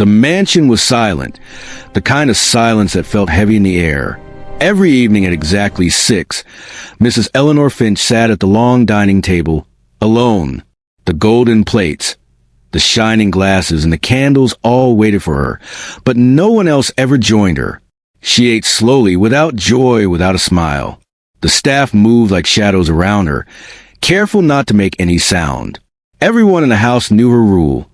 The mansion was silent, the kind of silence that felt heavy in the air. Every evening at exactly 6, Mrs. Eleanor Finch sat at the long dining table, alone. The golden plates, the shining glasses, and the candles all waited for her, but no one else ever joined her. She ate slowly, without joy, without a smile. The staff moved like shadows around her, careful not to make any sound. Everyone in the house knew her rule.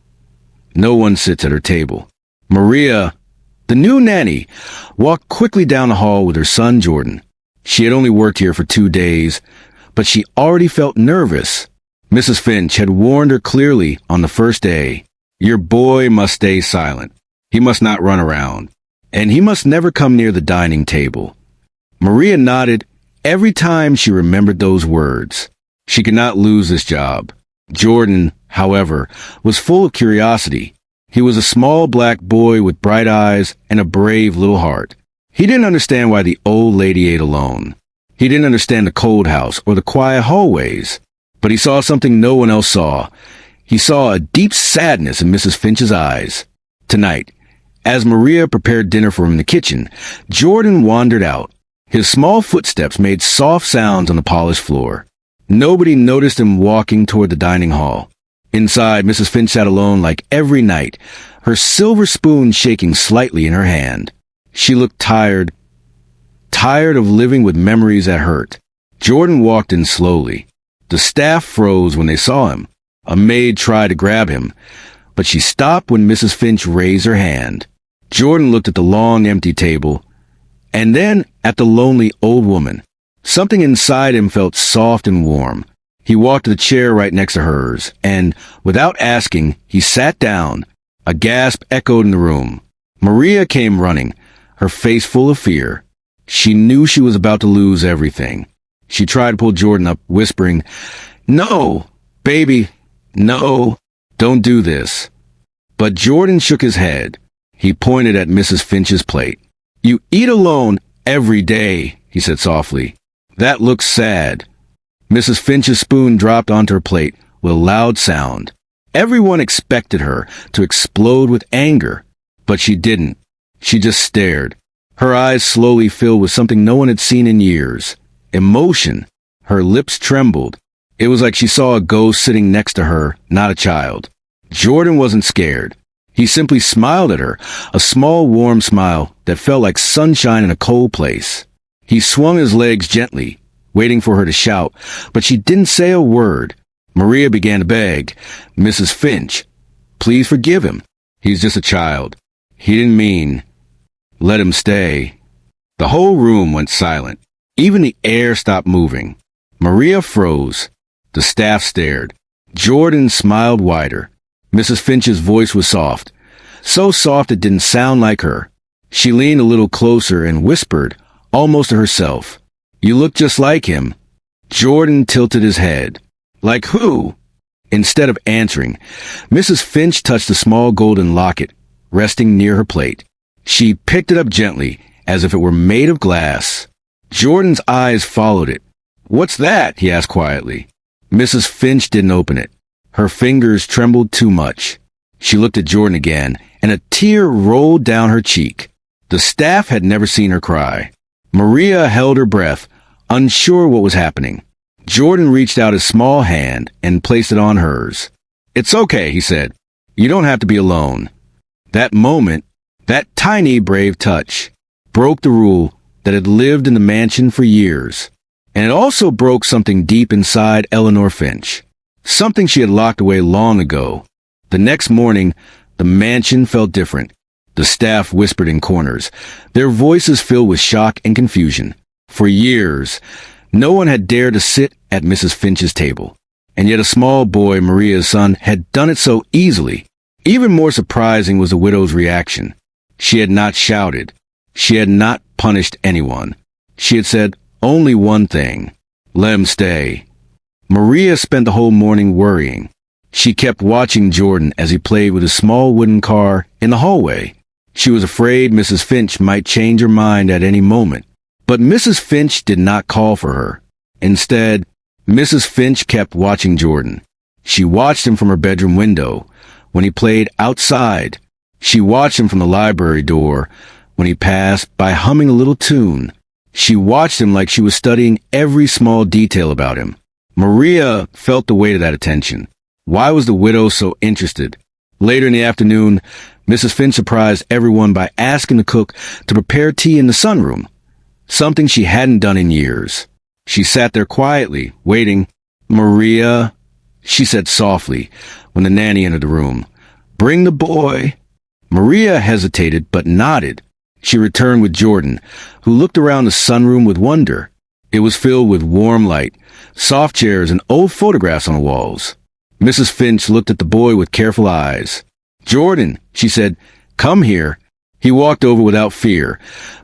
No one sits at her table. Maria, the new nanny, walked quickly down the hall with her son Jordan. She had only worked here for 2 days, but she already felt nervous. Mrs. Finch had warned her clearly on the first day. Your boy must stay silent. He must not run around. And he must never come near the dining table. Maria nodded every time she remembered those words. She could not lose this job. Jordan, however, was full of curiosity. He was a small black boy with bright eyes and a brave little heart. He didn't understand why the old lady ate alone. He didn't understand the cold house or the quiet hallways. But he saw something no one else saw. He saw a deep sadness in Mrs. Finch's eyes. Tonight, as Maria prepared dinner for him in the kitchen, Jordan wandered out. His small footsteps made soft sounds on the polished floor. Nobody noticed him walking toward the dining hall. Inside, Mrs. Finch sat alone like every night, her silver spoon shaking slightly in her hand. She looked tired of living with memories that hurt. Jordan walked in slowly. The staff froze when they saw him. A maid tried to grab him, but she stopped when Mrs. Finch raised her hand. Jordan looked at the long, empty table, and then at the lonely old woman. Something inside him felt soft and warm. He walked to the chair right next to hers, and, without asking, he sat down. A gasp echoed in the room. Maria came running, her face full of fear. She knew she was about to lose everything. She tried to pull Jordan up, whispering, "No, baby, no, don't do this." But Jordan shook his head. He pointed at Mrs. Finch's plate. "You eat alone every day," he said softly. "That looks sad." Mrs. Finch's spoon dropped onto her plate with a loud sound. Everyone expected her to explode with anger, but she didn't. She just stared. Her eyes slowly filled with something no one had seen in years. Emotion. Her lips trembled. It was like she saw a ghost sitting next to her, not a child. Jordan wasn't scared. He simply smiled at her, a small warm smile that felt like sunshine in a cold place. He swung his legs gently, waiting for her to shout, but she didn't say a word. Maria began to beg, "Mrs. Finch, please forgive him. He's just a child. He didn't mean. Let him stay." The whole room went silent. Even the air stopped moving. Maria froze. The staff stared. Jordan smiled wider. Mrs. Finch's voice was soft. So soft it didn't sound like her. She leaned a little closer and whispered, almost to herself, "You look just like him." Jordan tilted his head. "Like who?" Instead of answering, Mrs. Finch touched a small golden locket, resting near her plate. She picked it up gently, as if it were made of glass. Jordan's eyes followed it. "What's that?" he asked quietly. Mrs. Finch didn't open it. Her fingers trembled too much. She looked at Jordan again, and a tear rolled down her cheek. The staff had never seen her cry. Maria held her breath, unsure what was happening. Jordan reached out his small hand and placed it on hers. "It's okay," he said. "You don't have to be alone." That moment, that tiny brave touch, broke the rule that had lived in the mansion for years. And it also broke something deep inside Eleanor Finch. Something she had locked away long ago. The next morning, the mansion felt different. The staff whispered in corners, their voices filled with shock and confusion. For years, no one had dared to sit at Mrs. Finch's table. And yet a small boy, Maria's son, had done it so easily. Even more surprising was the widow's reaction. She had not shouted. She had not punished anyone. She had said only one thing: let him stay. Maria spent the whole morning worrying. She kept watching Jordan as he played with his small wooden car in the hallway. She was afraid Mrs. Finch might change her mind at any moment. But Mrs. Finch did not call for her. Instead, Mrs. Finch kept watching Jordan. She watched him from her bedroom window, when he played outside, She watched him from the library door when he passed by humming a little tune. She watched him like she was studying every small detail about him. Maria felt the weight of that attention. Why was the widow so interested? Later in the afternoon, Mrs. Finch surprised everyone by asking the cook to prepare tea in the sunroom, something she hadn't done in years. She sat there quietly, waiting. "Maria," she said softly when the nanny entered the room. "Bring the boy." Maria hesitated but nodded. She returned with Jordan, who looked around the sunroom with wonder. It was filled with warm light, soft chairs, and old photographs on the walls. Mrs. Finch looked at the boy with careful eyes. "Jordan," she said, "come here." He walked over without fear,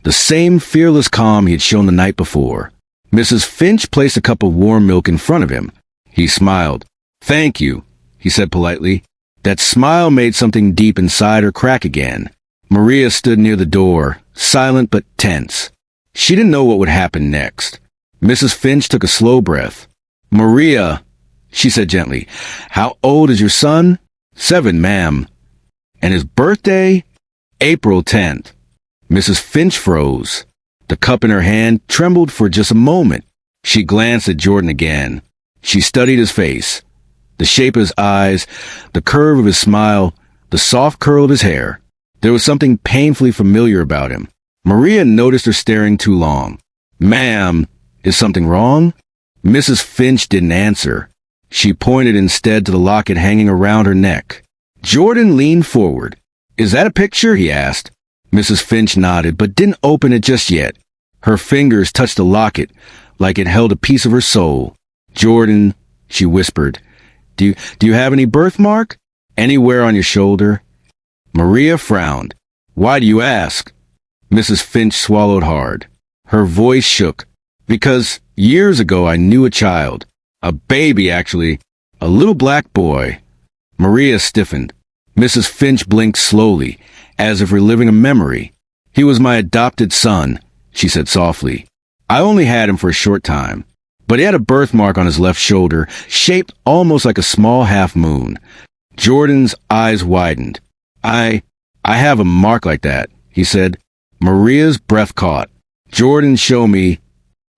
the same fearless calm he had shown the night before. Mrs. Finch placed a cup of warm milk in front of him. He smiled. "Thank you," he said politely. That smile made something deep inside her crack again. Maria stood near the door, silent but tense. She didn't know what would happen next. Mrs. Finch took a slow breath. "Maria," she said gently, "how old is your son?" "7, ma'am." "And his birthday?" "April 10th. Mrs. Finch froze. The cup in her hand trembled for just a moment. She glanced at Jordan again. She studied his face, the shape of his eyes, the curve of his smile, the soft curl of his hair. There was something painfully familiar about him. Maria noticed her staring too long. "Ma'am, is something wrong?" Mrs. Finch didn't answer. She pointed instead to the locket hanging around her neck. Jordan leaned forward. "Is that a picture?" he asked. Mrs. Finch nodded, but didn't open it just yet. Her fingers touched the locket, like it held a piece of her soul. "Jordan," she whispered, Do you have any birthmark? Anywhere on your shoulder?" Maria frowned. "Why do you ask?" Mrs. Finch swallowed hard. Her voice shook. "Because years ago I knew a child. A baby, actually. A little black boy." Maria stiffened. Mrs. Finch blinked slowly, as if reliving a memory. "He was my adopted son," she said softly. "I only had him for a short time. But he had a birthmark on his left shoulder, shaped almost like a small half-moon." Jordan's eyes widened. I have a mark like that," he said. Maria's breath caught. "Jordan, show me."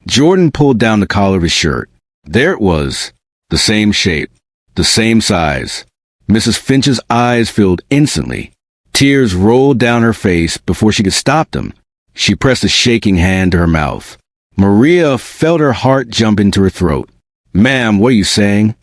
Jordan pulled down the collar of his shirt. There it was, the same shape, the same size. Mrs. Finch's eyes filled instantly. Tears rolled down her face before she could stop them. She pressed a shaking hand to her mouth. Maria felt her heart jump into her throat. "Ma'am, what are you saying?"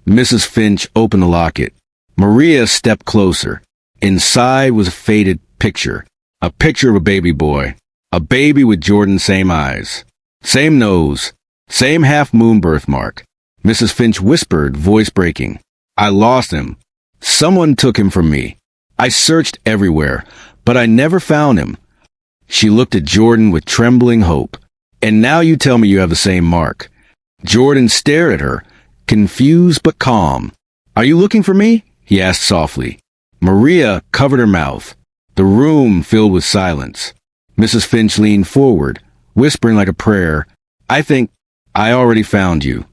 Mrs. Finch opened the locket. Maria stepped closer. Inside was a faded picture. A picture of a baby boy. A baby with Jordan's same eyes. Same nose. Same half-moon birthmark. Mrs. Finch whispered, voice breaking. "I lost him. Someone took him from me. I searched everywhere, but I never found him." She looked at Jordan with trembling hope. "And now you tell me you have the same mark." Jordan stared at her, confused but calm. "Are you looking for me?" he asked softly. Maria covered her mouth. The room filled with silence. Mrs. Finch leaned forward, whispering like a prayer, I think I already found you."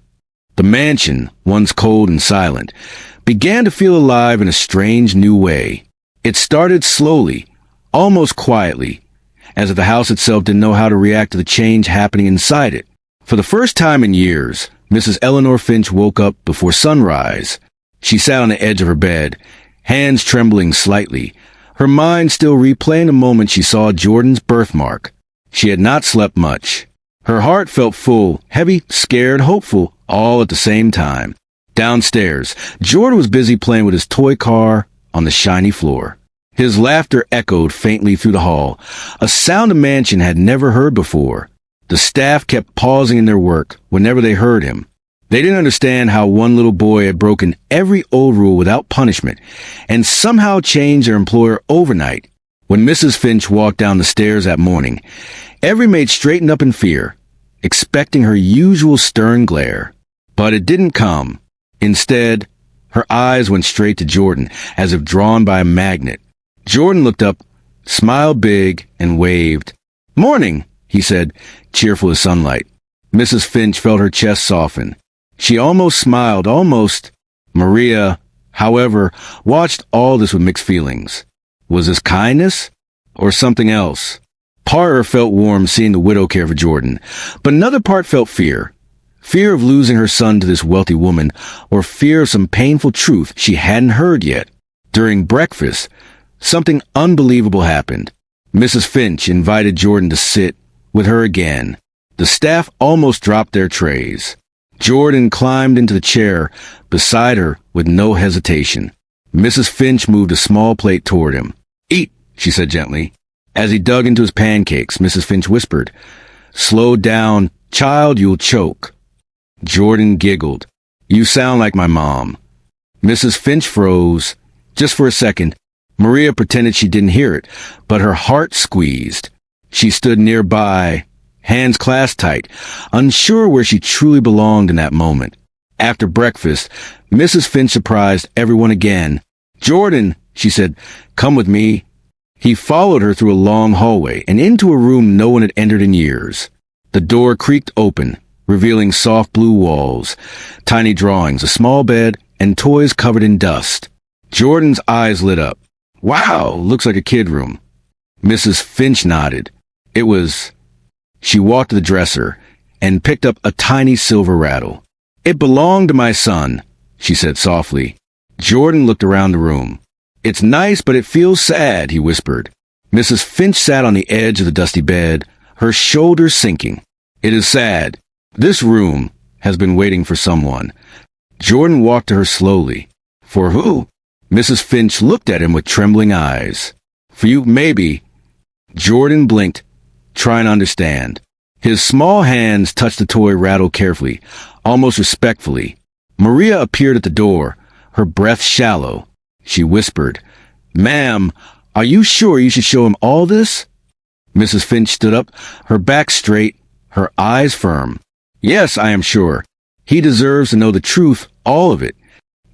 The mansion, once cold and silent, began to feel alive in a strange new way. It started slowly, almost quietly, as if the house itself didn't know how to react to the change happening inside it. For the first time in years, Mrs. Eleanor Finch woke up before sunrise. She sat on the edge of her bed, hands trembling slightly, her mind still replaying the moment she saw Jordan's birthmark. She had not slept much. Her heart felt full, heavy, scared, hopeful, all at the same time. Downstairs, Jordan was busy playing with his toy car on the shiny floor. His laughter echoed faintly through the hall, a sound the mansion had never heard before. The staff kept pausing in their work whenever they heard him. They didn't understand how one little boy had broken every old rule without punishment and somehow changed their employer overnight. When Mrs. Finch walked down the stairs that morning, every maid straightened up in fear, expecting her usual stern glare. But it didn't come. Instead, her eyes went straight to Jordan, as if drawn by a magnet. Jordan looked up, smiled big, and waved. "Morning," he said, cheerful as sunlight. Mrs. Finch felt her chest soften. She almost smiled, almost. Maria, however, watched all this with mixed feelings. Was this kindness or something else? Part of her felt warm seeing the widow care for Jordan, but another part felt fear. Fear of losing her son to this wealthy woman, or fear of some painful truth she hadn't heard yet. During breakfast, something unbelievable happened. Mrs. Finch invited Jordan to sit with her again. The staff almost dropped their trays. Jordan climbed into the chair beside her with no hesitation. Mrs. Finch moved a small plate toward him. "Eat," she said gently. As he dug into his pancakes, Mrs. Finch whispered, "Slow down, child, you'll choke." Jordan giggled. "You sound like my mom." Mrs. Finch froze. Just for a second, Maria pretended she didn't hear it, but her heart squeezed. She stood nearby, hands clasped tight, unsure where she truly belonged in that moment. After breakfast, Mrs. Finch surprised everyone again. "Jordan," she said, "come with me." He followed her through a long hallway and into a room no one had entered in years. The door creaked open, revealing soft blue walls, tiny drawings, a small bed, and toys covered in dust. Jordan's eyes lit up. "Wow, looks like a kid room." Mrs. Finch nodded. It was... She walked to the dresser and picked up a tiny silver rattle. "It belonged to my son," she said softly. Jordan looked around the room. "It's nice, but it feels sad," he whispered. Mrs. Finch sat on the edge of the dusty bed, her shoulders sinking. "It is sad. This room has been waiting for someone." Jordan walked to her slowly. "For who?" Mrs. Finch looked at him with trembling eyes. "For you, maybe." Jordan blinked, trying to understand. His small hands touched the toy rattle carefully, almost respectfully. Maria appeared at the door, her breath shallow. She whispered, "Ma'am, are you sure you should show him all this?" Mrs. Finch stood up, her back straight, her eyes firm. "Yes, I am sure. He deserves to know the truth, all of it."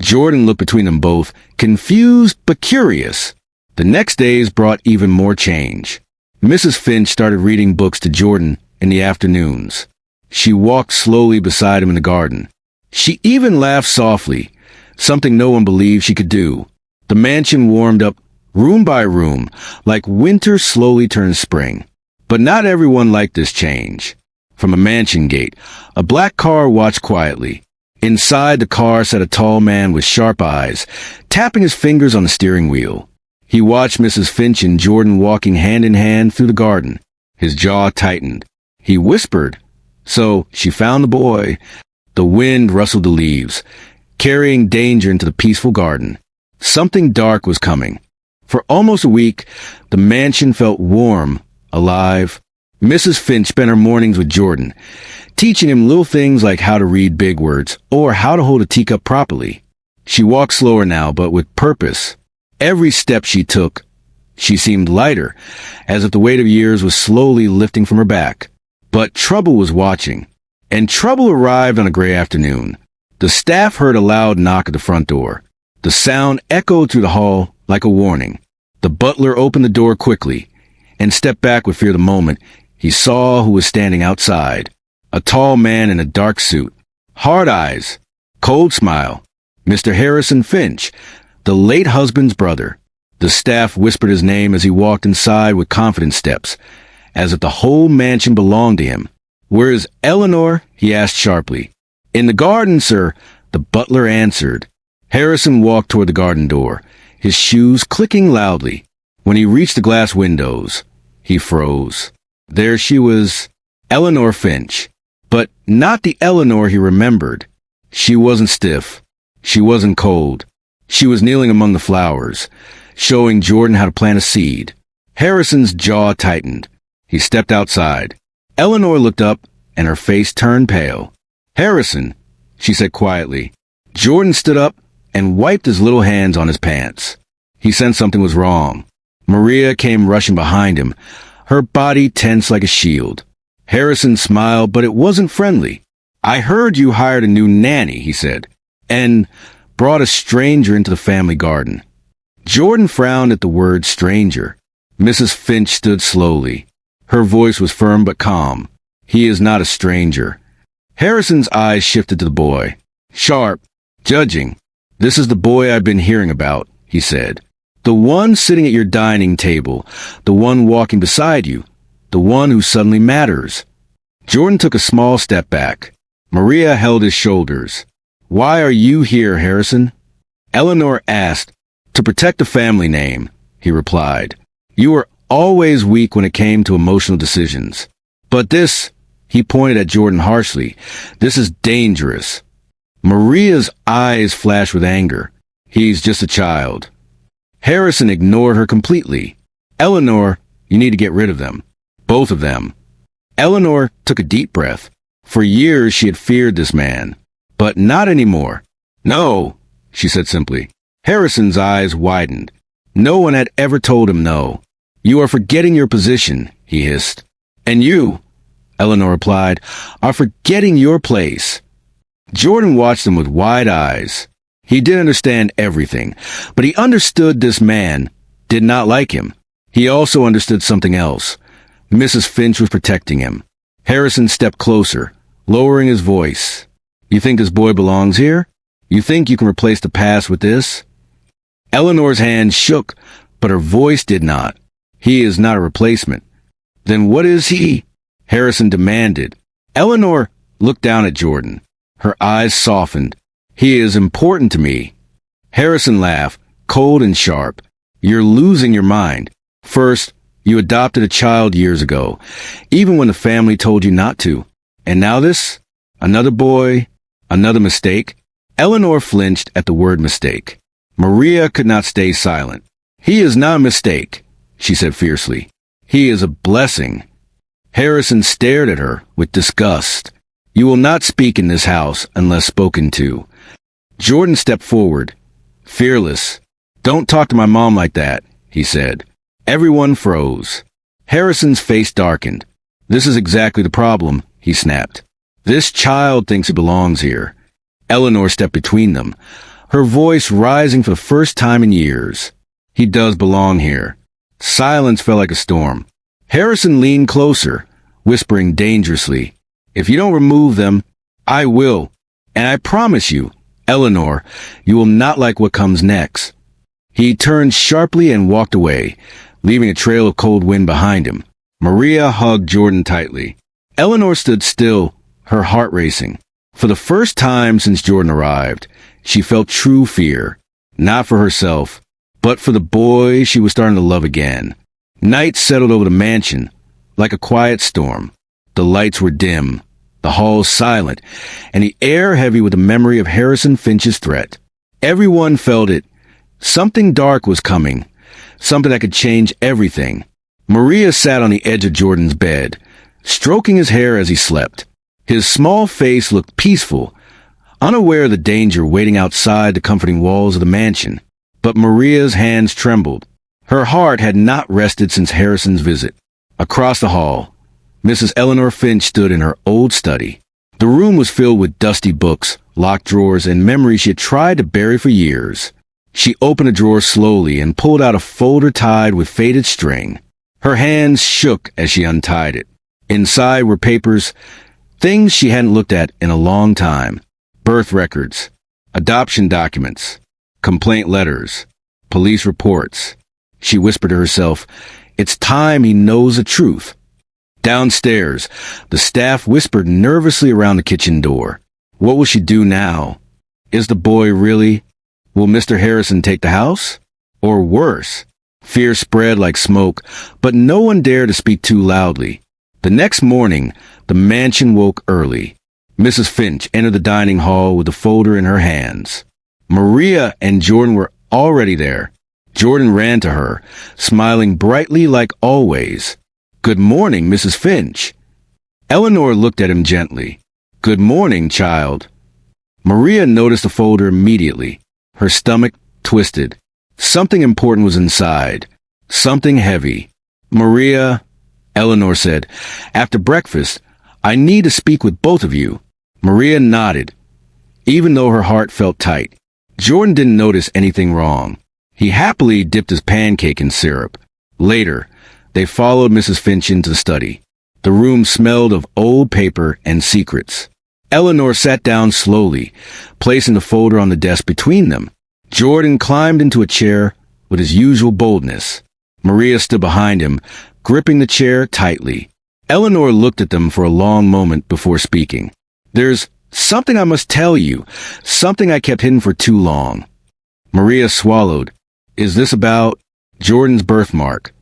Jordan looked between them both, confused but curious. The next days brought even more change. Mrs. Finch started reading books to Jordan in the afternoons. She walked slowly beside him in the garden. She even laughed softly, something no one believed she could do. The mansion warmed up room by room, like winter slowly turns spring. But not everyone liked this change. From a mansion gate, a black car watched quietly. Inside the car sat a tall man with sharp eyes, tapping his fingers on the steering wheel. He watched Mrs. Finch and Jordan walking hand in hand through the garden. His jaw tightened. He whispered, "So she found the boy." The wind rustled the leaves, carrying danger into the peaceful garden. Something dark was coming. For almost a week, the mansion felt warm, alive. Mrs. Finch spent her mornings with Jordan, teaching him little things like how to read big words or how to hold a teacup properly. She walked slower now, but with purpose. Every step she took, she seemed lighter, as if the weight of years was slowly lifting from her back. But trouble was watching, and trouble arrived on a gray afternoon. The staff heard a loud knock at the front door. The sound echoed through the hall like a warning. The butler opened the door quickly and stepped back with fear the moment he saw who was standing outside. A tall man in a dark suit, hard eyes, cold smile. Mr. Harrison Finch, the late husband's brother. The staff whispered his name as he walked inside with confident steps, as if the whole mansion belonged to him. "Where is Eleanor?" he asked sharply. "In the garden, sir," the butler answered. Harrison walked toward the garden door, his shoes clicking loudly. When he reached the glass windows, he froze. There she was, Eleanor Finch. But not the Eleanor he remembered. She wasn't stiff. She wasn't cold. She was kneeling among the flowers, showing Jordan how to plant a seed. Harrison's jaw tightened. He stepped outside. Eleanor looked up, and her face turned pale. "Harrison," she said quietly. Jordan stood up and wiped his little hands on his pants. He sensed something was wrong. Maria came rushing behind him, her body tense like a shield. Harrison smiled, but it wasn't friendly. "I heard you hired a new nanny," he said, "and brought a stranger into the family garden." Jordan frowned at the word stranger. Mrs. Finch stood slowly. Her voice was firm but calm. "He is not a stranger." Harrison's eyes shifted to the boy. Sharp, judging. "This is the boy I've been hearing about," he said. The one sitting at your dining table, the one walking beside you, the one who suddenly matters. Jordan took a small step back. Maria held his shoulders. Why are you here, Harrison? Eleanor asked. To protect the family name, he replied. You were always weak when it came to emotional decisions. But this, he pointed at Jordan harshly, this is dangerous. Maria's eyes flashed with anger. He's just a child. Harrison ignored her completely. Eleanor, you need to get rid of them. Both of them. Eleanor took a deep breath. For years she had feared this man. But not anymore. No, she said simply. Harrison's eyes widened. No one had ever told him no. You are forgetting your position, he hissed. And you, Eleanor replied, are forgetting your place. Jordan watched them with wide eyes. He didn't understand everything, but he understood this man did not like him. He also understood something else. Mrs. Finch was protecting him. Harrison stepped closer, lowering his voice. You think this boy belongs here? You think you can replace the past with this? Eleanor's hand shook, but her voice did not. He is not a replacement. Then what is he? Harrison demanded. Eleanor looked down at Jordan. Her eyes softened. He is important to me. Harrison laughed, cold and sharp. You're losing your mind. First, you adopted a child years ago, even when the family told you not to. And now this? Another boy? Another mistake? Eleanor flinched at the word mistake. Maria could not stay silent. He is not a mistake, she said fiercely. He is a blessing. Harrison stared at her with disgust. You will not speak in this house unless spoken to. Jordan stepped forward, fearless. Don't talk to my mom like that, he said. Everyone froze. Harrison's face darkened. This is exactly the problem, he snapped. This child thinks it belongs here. Eleanor stepped between them, her voice rising for the first time in years. He does belong here. Silence fell like a storm. Harrison leaned closer, whispering dangerously, If you don't remove them, I will. And I promise you, Eleanor, you will not like what comes next. He turned sharply and walked away, leaving a trail of cold wind behind him. Maria hugged Jordan tightly. Eleanor stood still, her heart racing. For the first time since Jordan arrived, she felt true fear, not for herself, but for the boy she was starting to love again. Night settled over the mansion, like a quiet storm. The lights were dim, the halls silent, and the air heavy with the memory of Harrison Finch's threat. Everyone felt it. Something dark was coming, something that could change everything. Maria sat on the edge of Jordan's bed, stroking his hair as he slept. His small face looked peaceful, unaware of the danger waiting outside the comforting walls of the mansion. But Maria's hands trembled. Her heart had not rested since Harrison's visit. Across the hall, Mrs. Eleanor Finch stood in her old study. The room was filled with dusty books, locked drawers, and memories she had tried to bury for years. She opened a drawer slowly and pulled out a folder tied with faded string. Her hands shook as she untied it. Inside were papers, things she hadn't looked at in a long time. Birth records, adoption documents, complaint letters, police reports. She whispered to herself, It's time he knows the truth. Downstairs, the staff whispered nervously around the kitchen door. What will she do now? Is the boy really? Will Mr. Harrison take the house? Or worse? Fear spread like smoke, but no one dared to speak too loudly. The next morning, the mansion woke early. Mrs. Finch entered the dining hall with the folder in her hands. Maria and Jordan were already there. Jordan ran to her, smiling brightly like always. Good morning, Mrs. Finch. Eleanor looked at him gently. Good morning, child. Maria noticed the folder immediately. Her stomach twisted. Something important was inside. Something heavy. Maria, Eleanor said, after breakfast, I need to speak with both of you. Maria nodded, even though her heart felt tight. Jordan didn't notice anything wrong. He happily dipped his pancake in syrup. Later, they followed Mrs. Finch into the study. The room smelled of old paper and secrets. Eleanor sat down slowly, placing the folder on the desk between them. Jordan climbed into a chair, with his usual boldness. Maria stood behind him, gripping the chair tightly. Eleanor looked at them for a long moment before speaking. "There's something I must tell you, something I kept hidden for too long." Maria swallowed. "Is this about Jordan's birthmark?"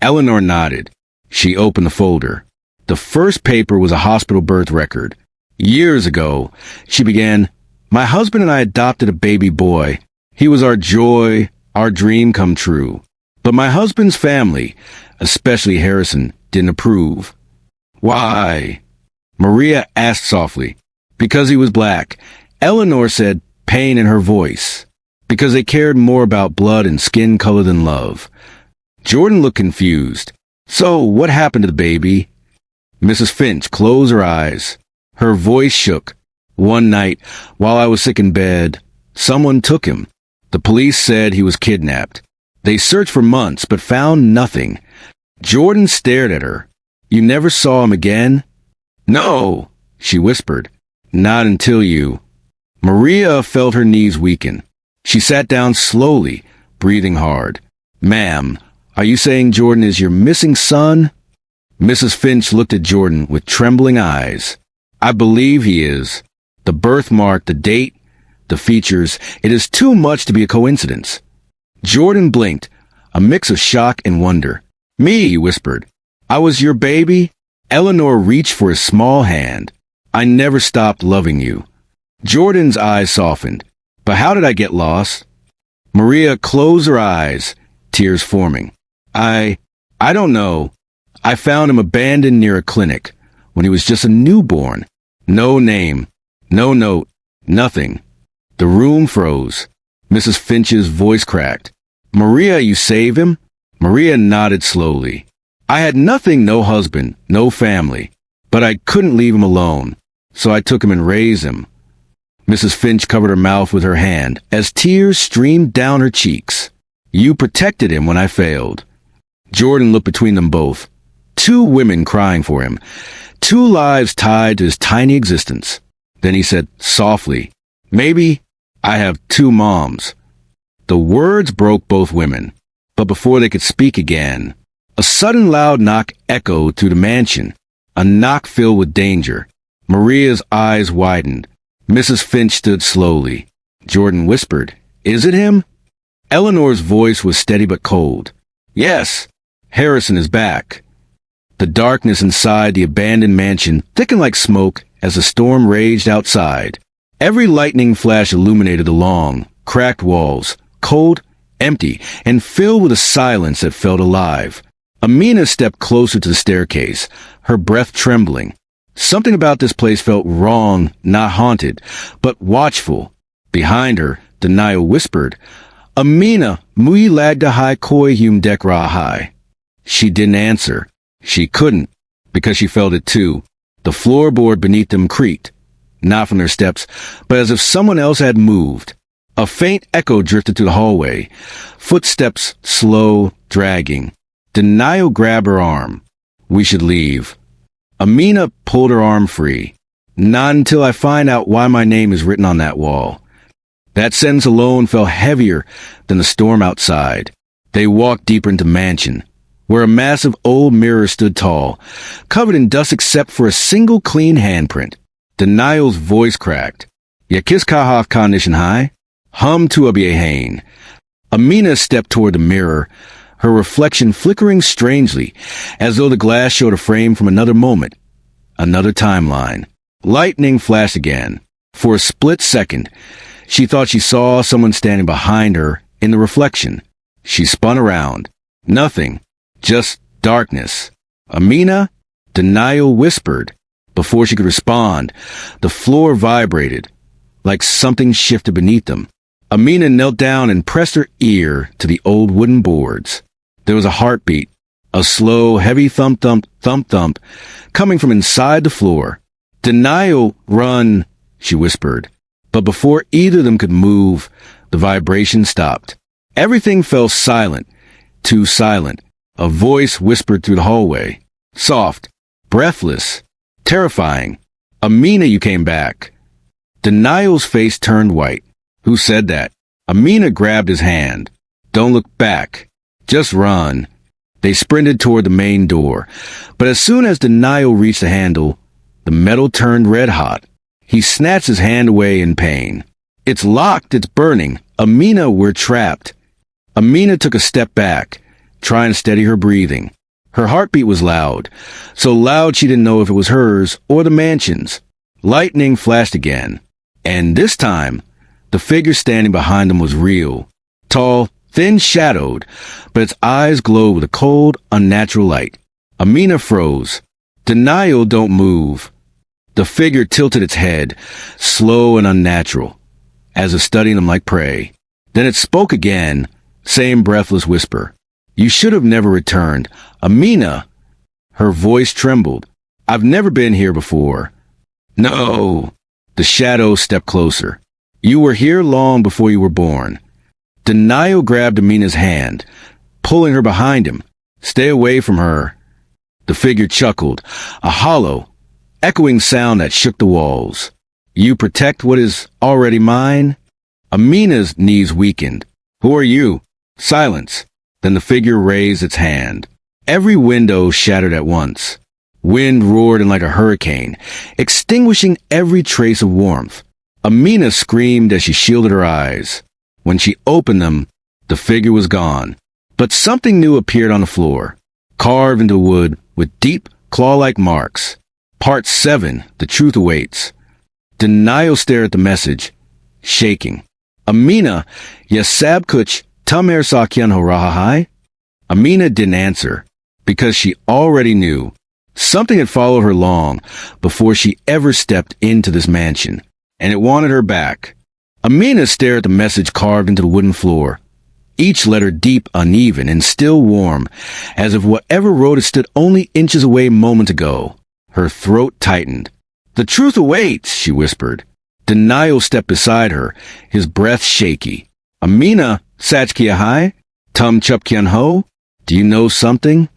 Eleanor nodded. She opened the folder. The first paper was a hospital birth record. Years ago, she began, "My husband and I adopted a baby boy. He was our joy, our dream come true. But my husband's family, especially Harrison, didn't approve." "Why?" Maria asked softly. "Because he was black." Eleanor said, pain in her voice. "Because they cared more about blood and skin color than love." Jordan looked confused. "So, what happened to the baby?" Mrs. Finch closed her eyes. Her voice shook. "One night, while I was sick in bed, someone took him. The police said he was kidnapped. They searched for months, but found nothing." Jordan stared at her. "You never saw him again?" "No," she whispered. "Not until you." Maria felt her knees weaken. She sat down slowly, breathing hard. "Ma'am, are you saying Jordan is your missing son?" Mrs. Finch looked at Jordan with trembling eyes. "I believe he is. The birthmark, the date, the features, it is too much to be a coincidence." Jordan blinked, a mix of shock and wonder. "Me," he whispered. "I was your baby?" Eleanor reached for his small hand. "I never stopped loving you." Jordan's eyes softened. "But how did I get lost?" Maria closed her eyes, tears forming. I don't know. I found him abandoned near a clinic when he was just a newborn. No name, no note, nothing." The room froze. Mrs. Finch's voice cracked. "Maria, you save him?" Maria nodded slowly. "I had nothing, no husband, no family, but I couldn't leave him alone, so I took him and raised him." Mrs. Finch covered her mouth with her hand as tears streamed down her cheeks. "You protected him when I failed." Jordan looked between them both. Two women crying for him. Two lives tied to his tiny existence. Then he said softly, "Maybe I have two moms." The words broke both women, but before they could speak again, a sudden loud knock echoed through the mansion, a knock filled with danger. Maria's eyes widened. Mrs. Finch stood slowly. Jordan whispered, "Is it him?" Eleanor's voice was steady but cold. "Yes, Harrison is back." The darkness inside the abandoned mansion thickened like smoke as the storm raged outside. Every lightning flash illuminated the long, cracked walls, cold, empty, and filled with a silence that felt alive. Amina stepped closer to the staircase, her breath trembling. Something about this place felt wrong, not haunted, but watchful. Behind her, Denial whispered, "Amina, mui lagda hai koi hum dek ra hai." She didn't answer. She couldn't, because she felt it too. The floorboard beneath them creaked, not from their steps, but as if someone else had moved. A faint echo drifted through the hallway, footsteps slow, dragging. Denial grabbed her arm. "We should leave." Amina pulled her arm free. "Not until I find out why my name is written on that wall." That sentence alone felt heavier than the storm outside. They walked deeper into the mansion, where a massive old mirror stood tall, covered in dust except for a single clean handprint. Denial's voice cracked. "Yakis kahaf condition high? Hum tu hain." Amina stepped toward the mirror, her reflection flickering strangely, as though the glass showed a frame from another moment, another timeline. Lightning flashed again. For a split second, she thought she saw someone standing behind her in the reflection. She spun around. Nothing. Just darkness. "Amina?" Denial whispered. Before she could respond, the floor vibrated, like something shifted beneath them. Amina knelt down and pressed her ear to the old wooden boards. There was a heartbeat, a slow, heavy thump-thump, thump-thump, coming from inside the floor. "Denial, run," she whispered. But before either of them could move, the vibration stopped. Everything fell silent, too silent. A voice whispered through the hallway. Soft, breathless, terrifying. "Amina, you came back." Denial's face turned white. "Who said that?" Amina grabbed his hand. Don't look back. Just run. They sprinted toward the main door, but as soon as Denial reached the handle, the metal turned red hot. He snatched his hand away in pain. It's locked, it's burning. Amina, we're trapped. Amina took a step back, trying to steady her breathing. Her heartbeat was loud, so loud she didn't know if it was hers or the mansion's. Lightning flashed again, and this time, the figure standing behind them was real. Tall, thin-shadowed, but its eyes glowed with a cold, unnatural light. Amina froze. Denial, don't move. The figure tilted its head, slow and unnatural, as if studying them like prey. Then it spoke again, same breathless whisper. You should have never returned. Amina! Her voice trembled. I've never been here before. No! The shadow stepped closer. You were here long before you were born. Denial grabbed Amina's hand, pulling her behind him. Stay away from her. The figure chuckled, a hollow, echoing sound that shook the walls. You protect what is already mine? Amina's knees weakened. Who are you? Silence. Then the figure raised its hand. Every window shattered at once. Wind roared in like a hurricane, extinguishing every trace of warmth. Amina screamed as she shielded her eyes. When she opened them, the figure was gone. But something new appeared on the floor, carved into wood with deep, claw-like marks. Part 7, The Truth Awaits. Denial stared at the message, shaking. Amina, Yasab Kuch, Tamer Sakyan Horahai? Amina didn't answer, because she already knew. Something had followed her long before she ever stepped into this mansion, and it wanted her back. Amina stared at the message carved into the wooden floor, each letter deep, uneven, and still warm, as if whatever wrote it stood only inches away moments ago. Her throat tightened. The truth awaits, she whispered. Denial stepped beside her, his breath shaky. Amina, Sachkiahai? Tum Chupkian Ho? Do you know something?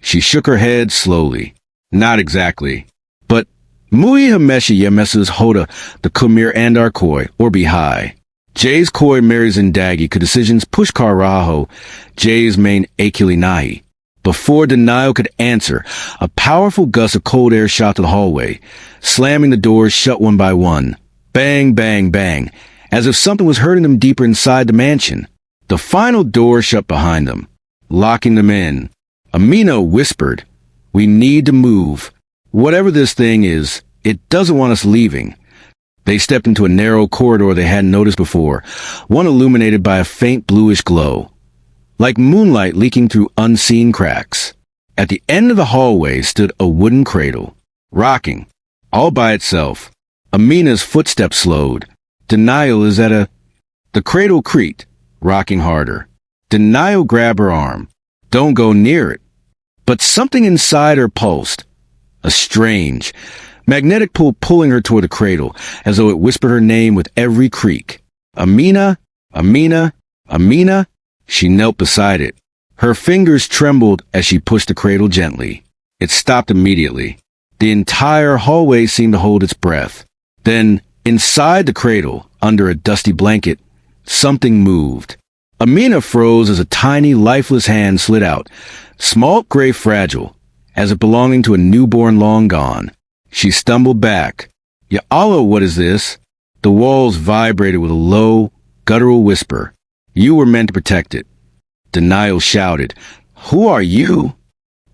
She shook her head slowly. Not exactly. But Mui Hameshi Yemesses Hoda the Kumir Andar Koi, or Bihai. Jay's Koi marries Indagi decisions Pushkar Raho, Jay's main Akili Nahi. Before Denial could answer, a powerful gust of cold air shot to the hallway, slamming the doors shut one by one. Bang, bang, bang, as if something was hurting them deeper inside the mansion. The final door shut behind them, locking them in. Amina whispered, We need to move. Whatever this thing is, it doesn't want us leaving. They stepped into a narrow corridor they hadn't noticed before, one illuminated by a faint bluish glow, like moonlight leaking through unseen cracks. At the end of the hallway stood a wooden cradle, rocking, all by itself. Amina's footsteps slowed. Denial is at a... The cradle creaked, rocking harder. Denial grabbed her arm. Don't go near it. But something inside her pulsed. A strange, magnetic pull pulling her toward the cradle, as though it whispered her name with every creak. Amina, Amina, Amina. She knelt beside it. Her fingers trembled as she pushed the cradle gently. It stopped immediately. The entire hallway seemed to hold its breath. Then, inside the cradle, under a dusty blanket, something moved. Amina froze as a tiny, lifeless hand slid out, small, gray, fragile, as if belonging to a newborn long gone. She stumbled back. Ya Allah, what is this? The walls vibrated with a low, guttural whisper. You were meant to protect it. Denial shouted. Who are you?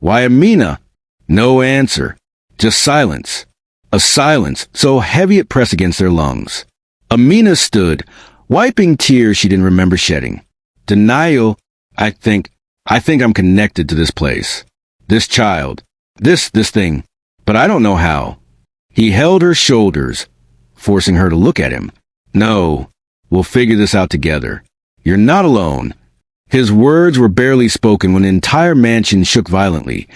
Why, Amina. No answer. Just silence. A silence so heavy it pressed against their lungs. Amina stood, wiping tears she didn't remember shedding. Denial, I think I'm connected to this place. This child. This thing. But I don't know how. He held her shoulders, forcing her to look at him. No, we'll figure this out together. You're not alone. His words were barely spoken when the entire mansion shook violently,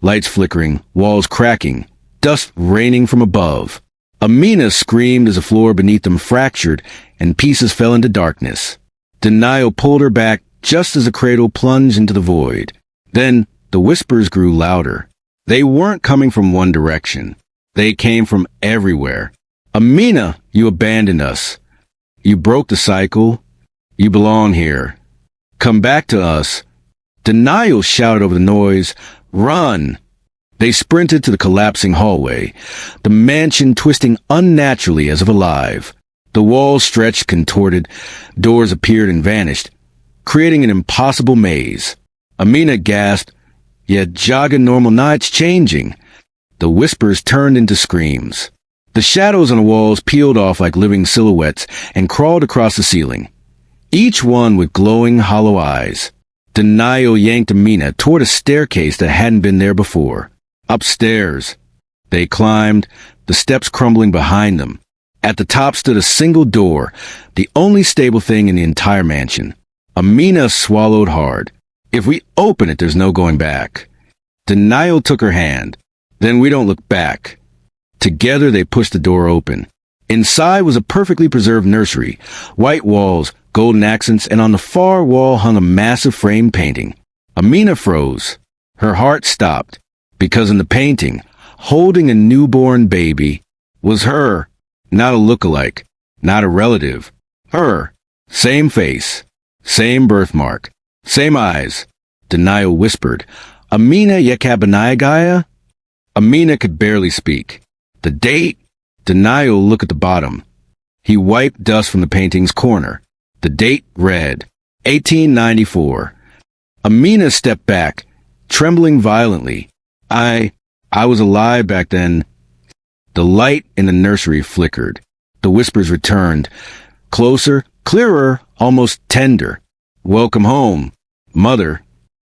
lights flickering, walls cracking, dust raining from above. Amina screamed as the floor beneath them fractured and pieces fell into darkness. Denial pulled her back just as the cradle plunged into the void. Then the whispers grew louder. They weren't coming from one direction. They came from everywhere. Amina, you abandoned us. You broke the cycle. You belong here. Come back to us. Denial shouted over the noise. Run! They sprinted to the collapsing hallway, the mansion twisting unnaturally as if alive. The walls stretched, contorted, doors appeared and vanished, creating an impossible maze. Amina gasped, "Yet Jaga normal night's changing." The whispers turned into screams. The shadows on the walls peeled off like living silhouettes and crawled across the ceiling, each one with glowing, hollow eyes. Denial yanked Amina toward a staircase that hadn't been there before. Upstairs. They climbed, the steps crumbling behind them. At the top stood a single door, the only stable thing in the entire mansion. Amina swallowed hard. If we open it, there's no going back. Denial took her hand. Then we don't look back. Together they pushed the door open. Inside was a perfectly preserved nursery, white walls, golden accents, and on the far wall hung a massive framed painting. Amina froze. Her heart stopped, because in the painting, holding a newborn baby, was her. Not a lookalike, not a relative. Her. Same face, same birthmark, same eyes. Denial whispered, "Amina Yekabanayagaya?" Amina could barely speak. The date? Denial looked at the bottom. He wiped dust from the painting's corner. The date read, 1894. Amina stepped back, trembling violently. I was alive back then. The light in the nursery flickered. The whispers returned. Closer, clearer, almost tender. "Welcome home, Mother."